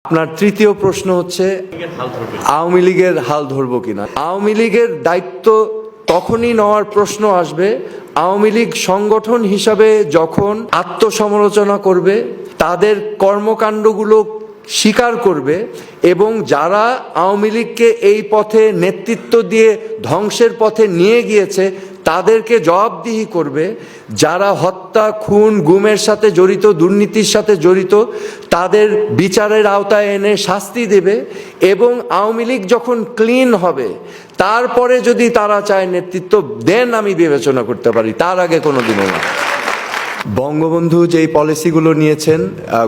আপনার তৃতীয় প্রশ্ন হচ্ছে আওয়ামী লীগের হাল ধরবো কিনা। আওয়ামী লীগের দায়িত্ব তখনই নেওয়ার প্রশ্ন আসবে আওয়ামী লীগ সংগঠন হিসাবে যখন আত্মসমালোচনা করবে, তাদের কর্মকাণ্ডগুলো স্বীকার করবে এবং যারা আওয়ামী লীগকে এই পথে নেতৃত্ব দিয়ে ধ্বংসের পথে নিয়ে গিয়েছে তাদেরকে জবাবদিহি করবে, যারা হত্যা, খুন, গুমের সাথে জড়িত, দুর্নীতির সাথে জড়িত তাদের বিচারের আওতায় এনে শাস্তি দেবে এবং আওয়ামী লীগ যখন ক্লিন হবে তারপরে যদি তারা চায় নেতৃত্ব দেন আমি বিবেচনা করতে পারি, তার আগে কোনোদিনও না। বঙ্গবন্ধু যেই পলিসিগুলো নিয়েছেন,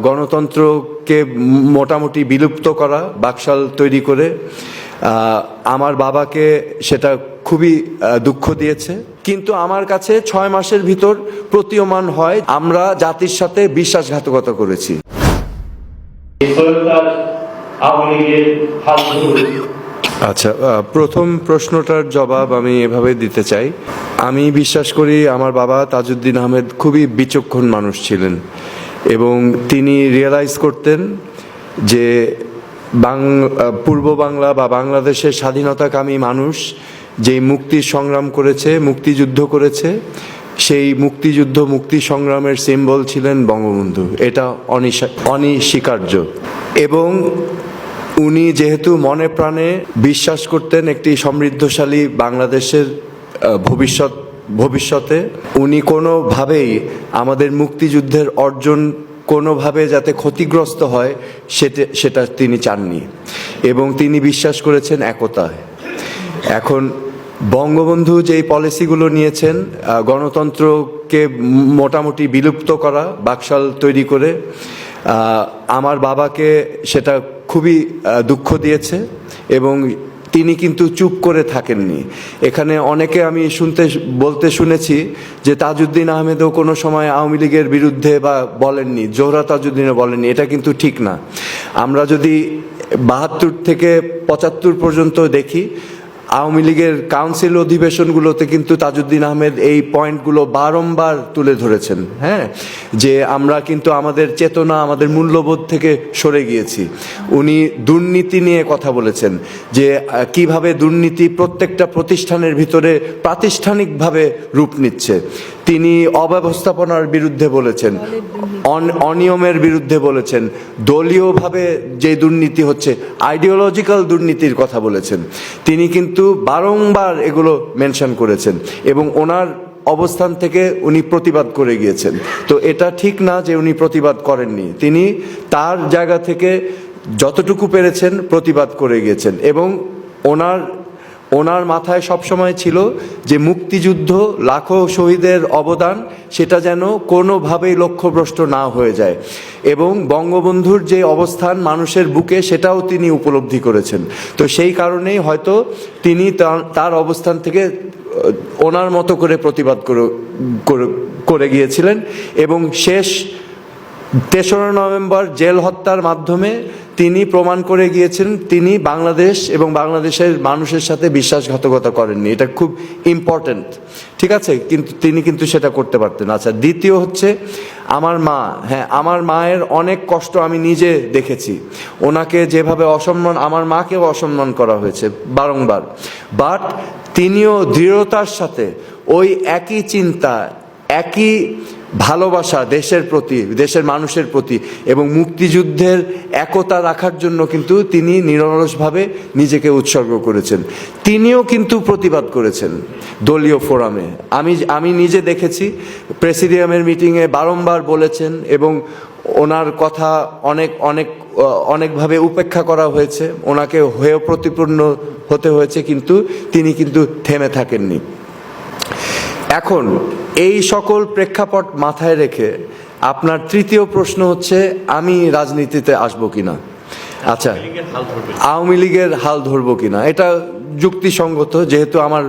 গণতন্ত্রকে মোটামুটি বিলুপ্ত করা, বাকশাল তৈরি করে, আমার বাবাকে সেটা খুবই দুঃখ দিয়েছে। কিন্তু আমার কাছে 6 মাসের ভিতর প্রতীয়মান হয় আমরা জাতির সাথে বিশ্বাসঘাতকতা করেছি। আচ্ছা, প্রথম প্রশ্নটার জবাব আমি এভাবে দিতে চাই। আমি বিশ্বাস করি আমার বাবা তাজউদ্দীন আহমেদ খুবই বিচক্ষণ মানুষ ছিলেন এবং তিনি রিয়েলাইজ করতেন যে পূর্ব বাংলা বা বাংলাদেশের স্বাধীনতাকামী মানুষ যেই মুক্তির সংগ্রাম করেছে, মুক্তিযুদ্ধ করেছে, সেই মুক্তিযুদ্ধ, মুক্তি সংগ্রামের সিম্বল ছিলেন বঙ্গবন্ধু। এটা অনস্বীকার্য। এবং উনি যেহেতু মনে প্রাণে বিশ্বাস করতেন একটি সমৃদ্ধশালী বাংলাদেশের ভবিষ্যতে, উনি কোনোভাবেই আমাদের মুক্তিযুদ্ধের অর্জন কোনোভাবে যাতে ক্ষতিগ্রস্ত হয় সেটা তিনি চাননি এবং তিনি বিশ্বাস করেছেন একতায়। এখন বঙ্গবন্ধু যেই পলিসিগুলো নিয়েছেন, গণতন্ত্রকে মোটামুটি বিলুপ্ত করা, বাকশাল তৈরি করে, আমার বাবাকে সেটা খুবই দুঃখ দিয়েছে এবং তিনি কিন্তু চুপ করে থাকেননি। এখানে অনেকে আমি বলতে শুনেছি যে তাজউদ্দীন আহমেদও কোনো সময় আওয়ামী লীগের বিরুদ্ধে বা বলেননি, জোহরা তাজউদ্দীনও বলেননি। এটা কিন্তু ঠিক না। আমরা যদি 72 থেকে 75 পর্যন্ত দেখি, আওয়ামী লীগের কাউন্সিল অধিবেশনগুলোতে কিন্তু তাজউদ্দীন আহমেদ এই পয়েন্টগুলো বারংবার তুলে ধরেছেন, হ্যাঁ, যে আমরা কিন্তু আমাদের চেতনা, আমাদের মূল্যবোধ থেকে সরে গিয়েছি। উনি দুর্নীতি নিয়ে কথা বলেছেন যে কিভাবে দুর্নীতি প্রত্যেকটা প্রতিষ্ঠানের ভিতরে প্রাতিষ্ঠানিকভাবে রূপ নিচ্ছে। তিনি অব্যবস্থাপনার বিরুদ্ধে বলেছেন, অনিয়মের বিরুদ্ধে বলেছেন, দলীয়ভাবে যে দুর্নীতি হচ্ছে, আইডিওলজিক্যাল দুর্নীতির কথা বলেছেন। তিনি কিন্তু বারংবার এগুলো মেনশন করেছেন এবং ওনার অবস্থান থেকে উনি প্রতিবাদ করে গিয়েছেন। তো এটা ঠিক না যে উনি প্রতিবাদ করেননি, তিনি তার জায়গা থেকে যতটুকু পেরেছেন প্রতিবাদ করে গিয়েছেন এবং ওনার মাথায় সবসময় ছিল যে মুক্তিযুদ্ধ, লাখো শহীদের অবদান, সেটা যেন কোনোভাবেই লক্ষ্যভ্রষ্ট না হয়ে যায় এবং বঙ্গবন্ধুর যে অবস্থান মানুষের বুকে সেটাও তিনি উপলব্ধি করেছেন। তো সেই কারণেই হয়তো তিনি তার অবস্থান থেকে ওনার মতো করে প্রতিবাদ করে গিয়েছিলেন এবং শেষ 3রা নভেম্বর জেল হত্যার মাধ্যমে তিনি প্রমাণ করে গিয়েছেন তিনি বাংলাদেশ এবং বাংলাদেশের মানুষের সাথে বিশ্বাসঘাতকতা করেননি। এটা খুব ইম্পর্ট্যান্ট, ঠিক আছে, কিন্তু তিনি কিন্তু সেটা করতে পারতেন। আচ্ছা, দ্বিতীয় হচ্ছে আমার মা। হ্যাঁ, আমার মায়ের অনেক কষ্ট আমি নিজে দেখেছি। ওনাকে যেভাবে অসম্মান, আমার মাকেও অসম্মান করা হয়েছে বারংবার, বাট তিনিও দৃঢ়তার সাথে ওই একই চিন্তা, একই ভালোবাসা দেশের প্রতি, দেশের মানুষের প্রতি এবং মুক্তিযুদ্ধের একতা রাখার জন্য কিন্তু তিনি নিরলসভাবে নিজেকে উৎসর্গ করেছেন। তিনিও কিন্তু প্রতিবাদ করেছেন দলীয় ফোরামে। আমি নিজে দেখেছি, প্রেসিডিয়ামের মিটিংয়ে বারংবার বলেছেন এবং ওনার কথা অনেকভাবে উপেক্ষা করা হয়েছে, ওনাকে হেয় প্রতিপন্ন হতে হয়েছে, কিন্তু তিনি কিন্তু থেমে থাকেননি। এখন এই সকল প্রেক্ষাপট মাথায় রেখে আপনার তৃতীয় প্রশ্ন হচ্ছে আমি রাজনীতিতে আসবো কিনা। আচ্ছা, আওয়ামী লীগের হাল ধরবো কিনা, এটা যুক্তিসঙ্গত, যেহেতু আমার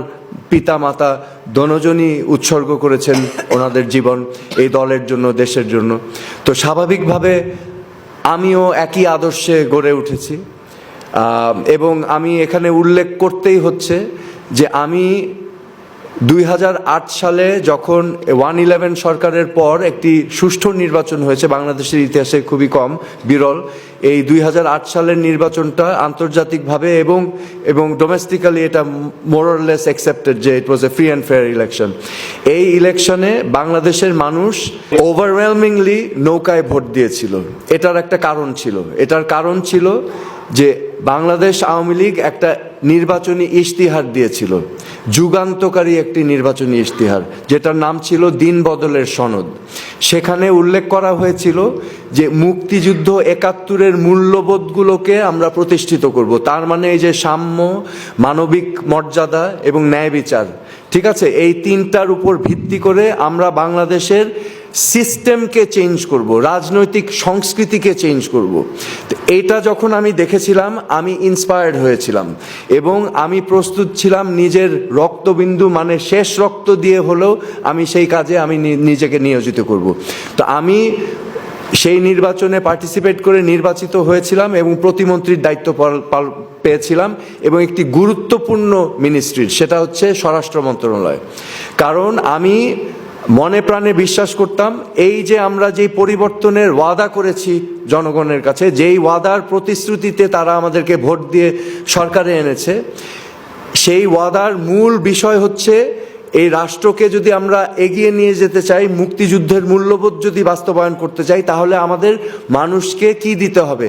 পিতা মাতা দোনোজনই উৎসর্গ করেছেন ওনাদের জীবন এই দলের জন্য, দেশের জন্য। তো স্বাভাবিকভাবে আমিও একই আদর্শে গড়ে উঠেছি এবং আমি এখানে উল্লেখ করতেই হচ্ছে যে আমি 2008 সালে যখন 111 সরকারের পর একটি সুষ্ঠু নির্বাচন হয়েছে, বাংলাদেশের ইতিহাসে খুবই কম, বিরল। এই 2008 সালের নির্বাচনটা আন্তর্জাতিকভাবে এবং ডোমেস্টিক্যালি এটা মোরলেস অ্যাকসেপ্টেড যে it was a free and fair election. এই ইলেকশনে বাংলাদেশের মানুষ ওভারওয়েলমিংলি নৌকায় ভোট দিয়েছিল। এটার একটা কারণ ছিল, এটার কারণ ছিল যে বাংলাদেশ আওয়ামী লীগ একটা নির্বাচনী ইশতিহার দিয়েছিল, যুগান্তকারী একটি নির্বাচনী ইশতিহার, যেটার নাম ছিল দিন বদলের সনদ। সেখানে উল্লেখ করা হয়েছিল যে মুক্তিযুদ্ধ 71-এর মূল্যবোধগুলোকে আমরা প্রতিষ্ঠিত করব। তার মানে এই যে সাম্য, মানবিক মর্যাদা এবং ন্যায় বিচার, ঠিক আছে, এই তিনটার উপর ভিত্তি করে আমরা বাংলাদেশের সিস্টেমকে চেঞ্জ করব, রাজনৈতিক সংস্কৃতিকে চেঞ্জ করব। তো এইটা যখন আমি দেখেছিলাম আমি ইন্সপায়ার্ড হয়েছিলাম এবং আমি প্রস্তুত ছিলাম নিজের রক্তবিন্দু মানে শেষ রক্ত দিয়ে হলেও আমি সেই কাজে আমি নিজেকে নিয়োজিত করব। তো আমি সেই নির্বাচনে পার্টিসিপেট করে নির্বাচিত হয়েছিলাম এবং প্রতিমন্ত্রীর দায়িত্ব পেয়েছিলাম এবং একটি গুরুত্বপূর্ণ মিনিস্ট্রির, সেটা হচ্ছে স্বরাষ্ট্র মন্ত্রণালয়। কারণ আমি মনে প্রাণে বিশ্বাস করতাম এই যে আমরা যেই পরিবর্তনের ওয়াদা করেছি জনগণের কাছে, যেই ওয়াদার প্রতিশ্রুতিতে তারা আমাদেরকে ভোট দিয়ে সরকারে এনেছে, সেই ওয়াদার মূল বিষয় হচ্ছে এই রাষ্ট্রকে যদি আমরা এগিয়ে নিয়ে যেতে চাই, মুক্তিযুদ্ধের মূল্যবোধ যদি বাস্তবায়ন করতে চাই, তাহলে আমাদের মানুষকে কি দিতে হবে?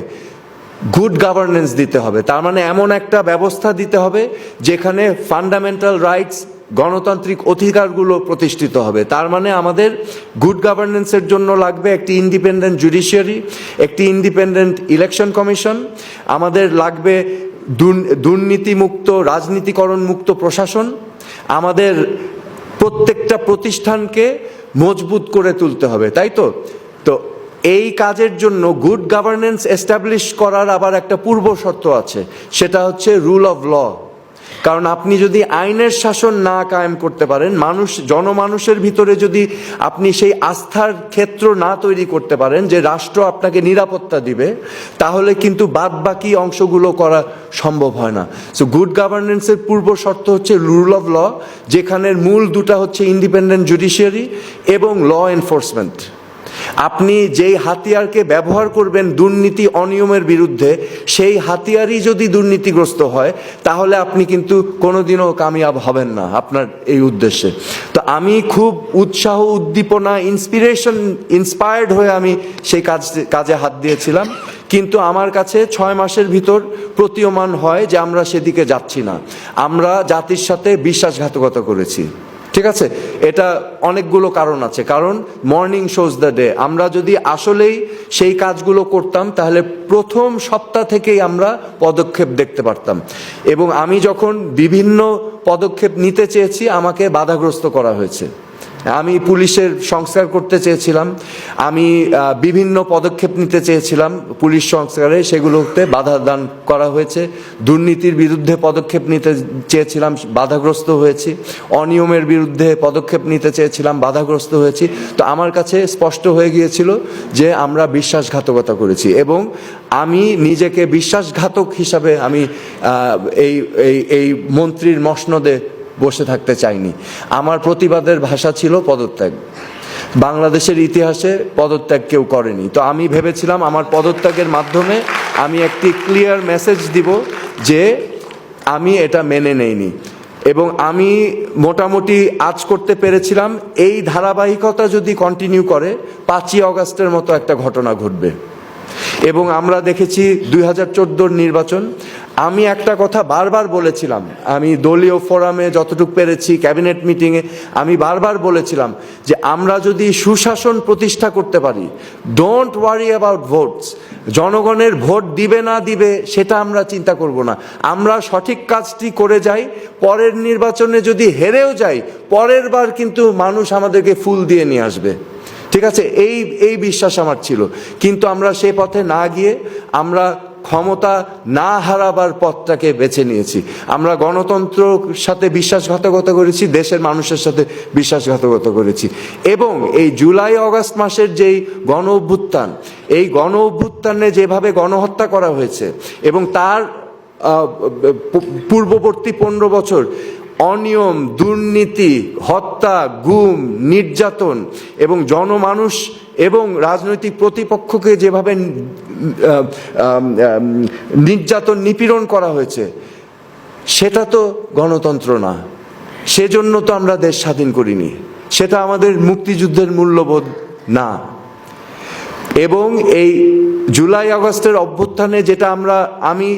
গুড গভর্নেন্স দিতে হবে। তার মানে এমন একটা ব্যবস্থা দিতে হবে যেখানে ফান্ডামেন্টাল রাইটস, গণতান্ত্রিক অধিকারগুলো প্রতিষ্ঠিত হবে। তার মানে আমাদের গুড গভর্নেন্সের জন্য লাগবে একটি ইন্ডিপেন্ডেন্ট জুডিশিয়ারি, একটি ইন্ডিপেন্ডেন্ট ইলেকশন কমিশন, আমাদের লাগবে দুর্নীতিমুক্ত, রাজনীতিকরণ মুক্ত প্রশাসন, আমাদের প্রত্যেকটা প্রতিষ্ঠানকে মজবুত করে তুলতে হবে, তাই তো? তো এই কাজের জন্য গুড গভর্নেন্স এস্টাবলিশ করার আবার একটা পূর্ব শর্ত আছে, সেটা হচ্ছে রুল অফ ল। কারণ আপনি যদি আইনের শাসন না কায়েম করতে পারেন, জনমানুষের ভিতরে যদি আপনি সেই আস্থার ক্ষেত্র না তৈরি করতে পারেন যে রাষ্ট্র আপনাকে নিরাপত্তা দিবে, তাহলে কিন্তু বাদবাকি অংশগুলো করা সম্ভব হয় না। সো গুড গভর্নেন্সের পূর্ব শর্ত হচ্ছে রুল অফ ল, যেখানের মূল দুটা হচ্ছে ইন্ডিপেন্ডেন্ট জুডিশিয়ারি এবং ল এনফোর্সমেন্ট। আপনি যেই হাতিয়ারকে ব্যবহার করবেন দুর্নীতি অনিয়মের বিরুদ্ধে, সেই হাতিয়ারই যদি দুর্নীতিগ্রস্ত হয়, তাহলে আপনি কিন্তু কোনোদিনও কামিয়াব হবেন না আপনার এই উদ্দেশ্যে। তো আমি খুব উৎসাহ, উদ্দীপনা, ইন্সপায়ার্ড হয়ে আমি সেই কাজে হাত দিয়েছিলাম। কিন্তু আমার কাছে 6 মাসের ভিতর প্রতীয়মান হয় যে আমরা সেদিকে যাচ্ছি না, আমরা জাতির সাথে বিশ্বাসঘাতকতা করেছি। ঠিক আছে, এটা অনেকগুলো কারণ আছে। কারণ মর্নিং শোজ দ্য ডে, আমরা যদি আসলেই সেই কাজগুলো করতাম তাহলে প্রথম সপ্তাহ থেকেই আমরা পদক্ষেপ দেখতে পারতাম। এবং আমি যখন বিভিন্ন পদক্ষেপ নিতে চেয়েছি আমাকে বাধাগ্রস্ত করা হয়েছে। আমি পুলিশের সংস্কার করতে চেয়েছিলাম, আমি বিভিন্ন পদক্ষেপ নিতে চেয়েছিলাম পুলিশ সংস্কারে, সেগুলোতে বাধা দান করা হয়েছে। দুর্নীতির বিরুদ্ধে পদক্ষেপ নিতে চেয়েছিলাম, বাধাগ্রস্ত হয়েছি। অনিয়মের বিরুদ্ধে পদক্ষেপ নিতে চেয়েছিলাম, বাধাগ্রস্ত হয়েছি। তো আমার কাছে স্পষ্ট হয়ে গিয়েছিল যে আমরা বিশ্বাসঘাতকতা করেছি এবং আমি নিজেকে বিশ্বাসঘাতক হিসাবে আমি এই মন্ত্রীর মসনদে বসে থাকতে চাইনি। আমার প্রতিবাদের ভাষা ছিল পদত্যাগ। বাংলাদেশের ইতিহাসে পদত্যাগ কেউ করেনি। তো আমি ভেবেছিলাম আমার পদত্যাগের মাধ্যমে আমি একটি ক্লিয়ার মেসেজ দিব যে আমি এটা মেনে নেইনি। এবং আমি মোটামুটি আজ করতে পেরেছিলাম এই ধারাবাহিকতা যদি কন্টিনিউ করে 5ই অগাস্টের মতো একটা ঘটনা ঘটবে। এবং আমরা দেখেছি 2014 নির্বাচন। আমি একটা কথা বারবার বলেছিলাম, আমি দলীয় ফোরামে যতটুকু পেরেছি, ক্যাবিনেট মিটিংয়ে আমি বারবার বলেছিলাম যে আমরা যদি সুশাসন প্রতিষ্ঠা করতে পারি, ডোন্ট ওয়ারি অ্যাবাউট ভোটস, জনগণের ভোট দিবে না দিবে সেটা আমরা চিন্তা করব না, আমরা সঠিক কাজটি করে যাই, পরের নির্বাচনে যদি হেরেও যাই পরের বার কিন্তু মানুষ আমাদেরকে ফুল দিয়ে নিয়ে আসবে। ঠিক আছে, এই বিশ্বাস আমার ছিল। কিন্তু আমরা সে পথে না গিয়ে আমরা ক্ষমতা না হারাবার পথটাকে বেছে নিয়েছি। আমরা গণতন্ত্রের সাথে বিশ্বাসঘাতকতা করেছি, দেশের মানুষের সাথে বিশ্বাসঘাতকতা করেছি। এবং এই জুলাই অগাস্ট মাসের যেই গণ অভ্যুত্থান, এই গণ অভ্যুত্থানে যেভাবে গণহত্যা করা হয়েছে এবং তার পূর্ববর্তী 15 বছর অনিয়ম, দুর্নীতি, হত্যা, গুম, নির্যাতন এবং জনমানুষ এবং রাজনৈতিক প্রতিপক্ষকে যেভাবে নির্যাতন নিপীড়ন করা হয়েছে, সেটা তো গণতন্ত্র না। সেজন্য তো আমরা দেশ স্বাধীন করিনি, সেটা আমাদের মুক্তিযুদ্ধের মূল্যবোধ না। এবং এই জুলাই আগস্টের অভ্যুত্থানে যেটা আমি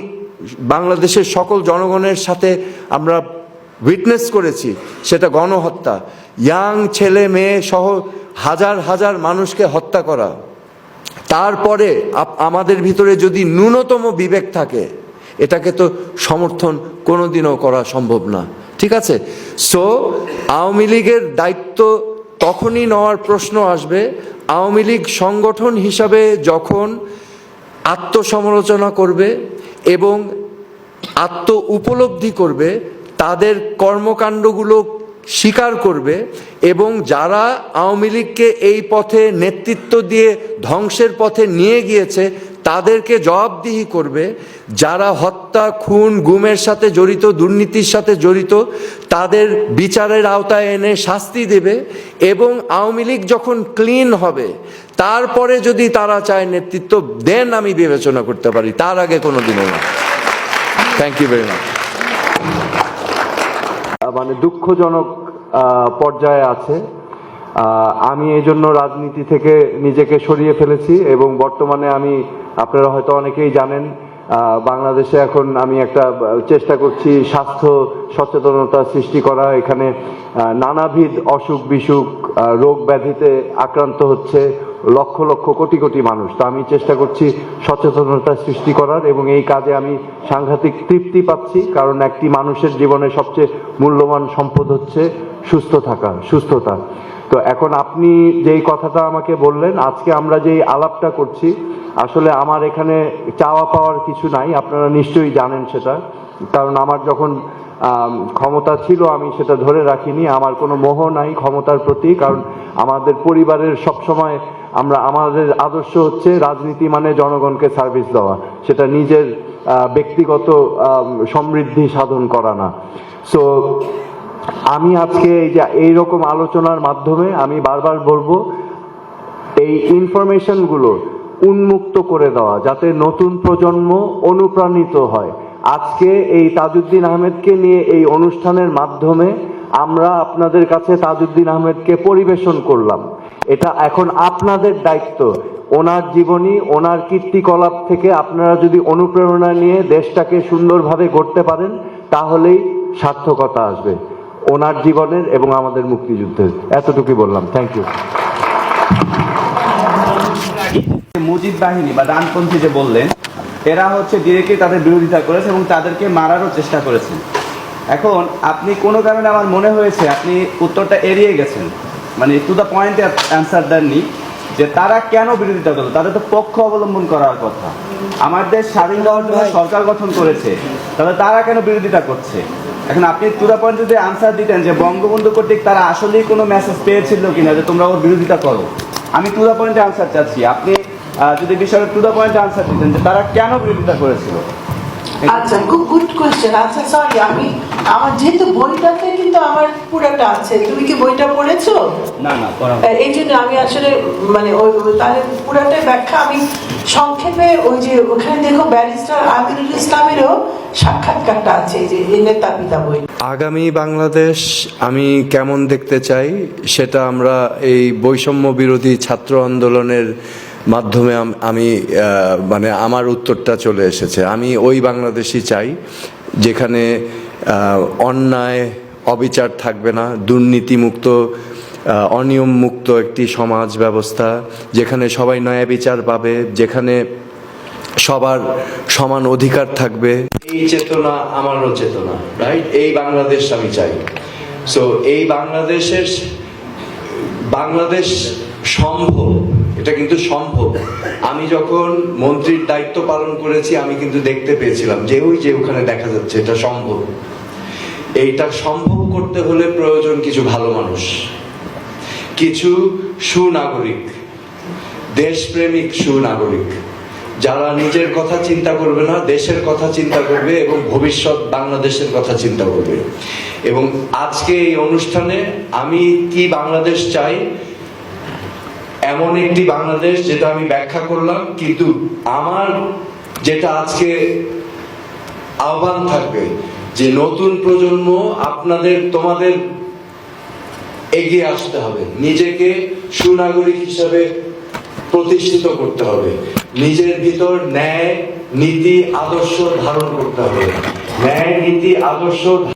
বাংলাদেশের সকল জনগণের সাথে আমরা উইটনেস করেছি, সেটা গণহত্যা। ইয়াং ছেলে মেয়ে সহ হাজার হাজার মানুষকে হত্যা করা। তারপরে আমাদের ভিতরে যদি ন্যূনতম বিবেক থাকে, এটাকে তো সমর্থন কোনোদিনও করা সম্ভব না। ঠিক আছে? সো আওয়ামী লীগের দায়িত্ব তখনই নেওয়ার প্রশ্ন আসবে আওয়ামী লীগ সংগঠন হিসাবে যখন আত্মসমালোচনা করবে এবং আত্ম উপলব্ধি করবে, তাদের কর্মকাণ্ডগুলো স্বীকার করবে এবং যারা আওয়ামী লীগকে এই পথে নেতৃত্ব দিয়ে ধ্বংসের পথে নিয়ে গিয়েছে তাদেরকে জবাবদিহি করবে, যারা হত্যা, খুন, গুমের সাথে জড়িত, দুর্নীতির সাথে জড়িত, তাদের বিচারের আওতায় এনে শাস্তি দেবে। এবং আওয়ামী লীগ যখন ক্লিন হবে, তারপরে যদি তারা চায় নেতৃত্ব দেন, আমি বিবেচনা করতে পারি, তার আগে কোনো দিনও না। Thank you very much. মানে দুঃখজনক পর্যায়ে আছে। আমি এই জন্য রাজনীতি থেকে নিজেকে সরিয়ে ফেলেছি এবং বর্তমানে আপনারা হয়তো অনেকেই জানেন, বাংলাদেশে এখন আমি একটা চেষ্টা করছি স্বাস্থ্য সচেতনতা সৃষ্টি করা। এখানে নানাবিধ অসুখ বিসুখ, রোগ ব্যাধিতে আক্রান্ত হচ্ছে লক্ষ লক্ষ কোটি কোটি মানুষ। তো আমি চেষ্টা করছি সচেতনতা সৃষ্টি করার এবং এই কাজে আমি সাংঘাতিক তৃপ্তি পাচ্ছি, কারণ একটি মানুষের জীবনে সবচেয়ে মূল্যবান সম্পদ হচ্ছে সুস্থতা। তো এখন আপনি যেই কথাটা আমাকে বললেন, আজকে আমরা যেই আলাপটা করছি, আসলে আমার এখানে চাওয়া পাওয়ার কিছু নাই, আপনারা নিশ্চয়ই জানেন সেটা। কারণ আমার যখন ক্ষমতা ছিল আমি সেটা ধরে রাখিনি, আমার কোনো মোহ নাই ক্ষমতার প্রতি। কারণ আমাদের পরিবারের সবসময় আমাদের আদর্শ হচ্ছে রাজনীতি মানে জনগণকে সার্ভিস দেওয়া, সেটা নিজের ব্যক্তিগত সমৃদ্ধি সাধন করা না। সো আমি আজকে এইরকম আলোচনার মাধ্যমে আমি বারবার বলবো, এই ইনফরমেশনগুলো উন্মুক্ত করে দেওয়া, যাতে নতুন প্রজন্ম অনুপ্রাণিত হয়। আজকে এই তাজউদ্দিন আহমেদকে নিয়ে এই অনুষ্ঠানের মাধ্যমে আমরা আপনাদের কাছে তাজউদ্দিন আহমেদকে পরিবেশন করলাম। এটা এখন আপনাদের দায়িত্ব, ওনার জীবনী, ওনার কীর্তিকলাপ থেকে আপনারা যদি অনুপ্রেরণা নিয়ে দেশটাকে সুন্দরভাবে গড়তে পারেন, তাহলেই সার্থকতা আসবে ওনার জীবনের এবং আমাদের মুক্তিযুদ্ধের। এতটুকুই বললাম। Thank you. মুজিব বাহিনী বা ডানপন্থী যে বললেন, এরা হচ্ছে ডিরেক্টলি তাদের বিরোধিতা করেছে এবং তাদেরকে মারারও চেষ্টা করেছেন। এখন আপনি কোনো কারণে আমার মনে হয়েছে আপনি উত্তরটা এড়িয়ে গেছেন, মানে টু দ্য পয়েন্টে অ্যান্সার দেননি যে তারা কেন বিরোধিতা করলো। তাদের তো পক্ষ অবলম্বন করার কথা। আমার দেশ স্বাধীন হওয়ার জন্য সরকার গঠন করেছে, তাহলে তারা কেন বিরোধিতা করছে? এখন আপনি টু দ্য পয়েন্ট যদি আনসার দিতেন যে বঙ্গবন্ধু কর্তৃক তারা আসলেই কোনো মেসেজ পেয়েছিল কিনা যে তোমরা ওর বিরোধিতা করো, আমি টু দ্য পয়েন্টে আনসার চাচ্ছি। আপনি যদি বিষয়টা টু দ্য পয়েন্টে আনসার দিতেন যে তারা কেন বিরোধিতা করেছিল। আচ্ছা, খুব গুড কোয়েশ্চেন। আচ্ছা, সরি, আমার যেহেতু বইটাতে কিন্তু আমার পুরোটা আছে, তুমি কি বইটা পড়েছো? না, এই জন্য আমি আসলে মানে তাহলে পুরোটাই ব্যাখ্যা আমি সংক্ষেপে, ওই যে ওখানে দেখো ব্যারিস্টার আমিরুল ইসলামেরও সাক্ষাৎকারটা আছে, এই যে নেতা পিতা বই। আগামী বাংলাদেশ আমি কেমন দেখতে চাই, সেটা আমরা এই বৈষম্য বিরোধী ছাত্র আন্দোলনের মাধ্যমে আমি মানে আমার উত্তরটা চলে এসেছে। আমি ওই বাংলাদেশই চাই যেখানে অন্যায় অবিচার থাকবে না, দুর্নীতিমুক্ত, অনিয়ম মুক্ত একটি সমাজ ব্যবস্থা, যেখানে সবাই ন্যায় বিচার পাবে, যেখানে সবার সমান অধিকার থাকবে। এই চেতনা আমারও চেতনা, রাইট? এই বাংলাদেশ আমি চাই। সো এই বাংলাদেশ সম্ভব, এটা কিন্তু সম্ভব। আমি যখন মন্ত্রীর দায়িত্ব পালন করেছি আমি কিন্তু দেখতে পেয়েছিলাম যে ওখানে দেখা যাচ্ছে এটা সম্ভব। এইটা সম্ভব করতে হলে প্রয়োজন কিছু ভালো মানুষ, কিছু সুনাগরিক, দেশপ্রেমিক সুনাগরিক, যারা নিজের কথা চিন্তা করবে না, দেশের কথা চিন্তা করবে এবং ভবিষ্যৎ বাংলাদেশের কথা চিন্তা করবে। এবং আজকে এই অনুষ্ঠানে আমি কি বাংলাদেশ চাই, এমন একটি বাংলাদেশ যেটা আমি ব্যাখ্যা করলাম, কিন্তু আমার যেটা আজকে আহ্বান থাকবে যে নতুন প্রজন্ম তোমাদের এগিয়ে আসতে হবে, নিজেকে সুনাগরিক হিসাবে প্রতিষ্ঠিত করতে হবে, নিজের ভিতর ন্যায় নীতি আদর্শ ধারণ করতে হবে, ন্যায় নীতি আদর্শ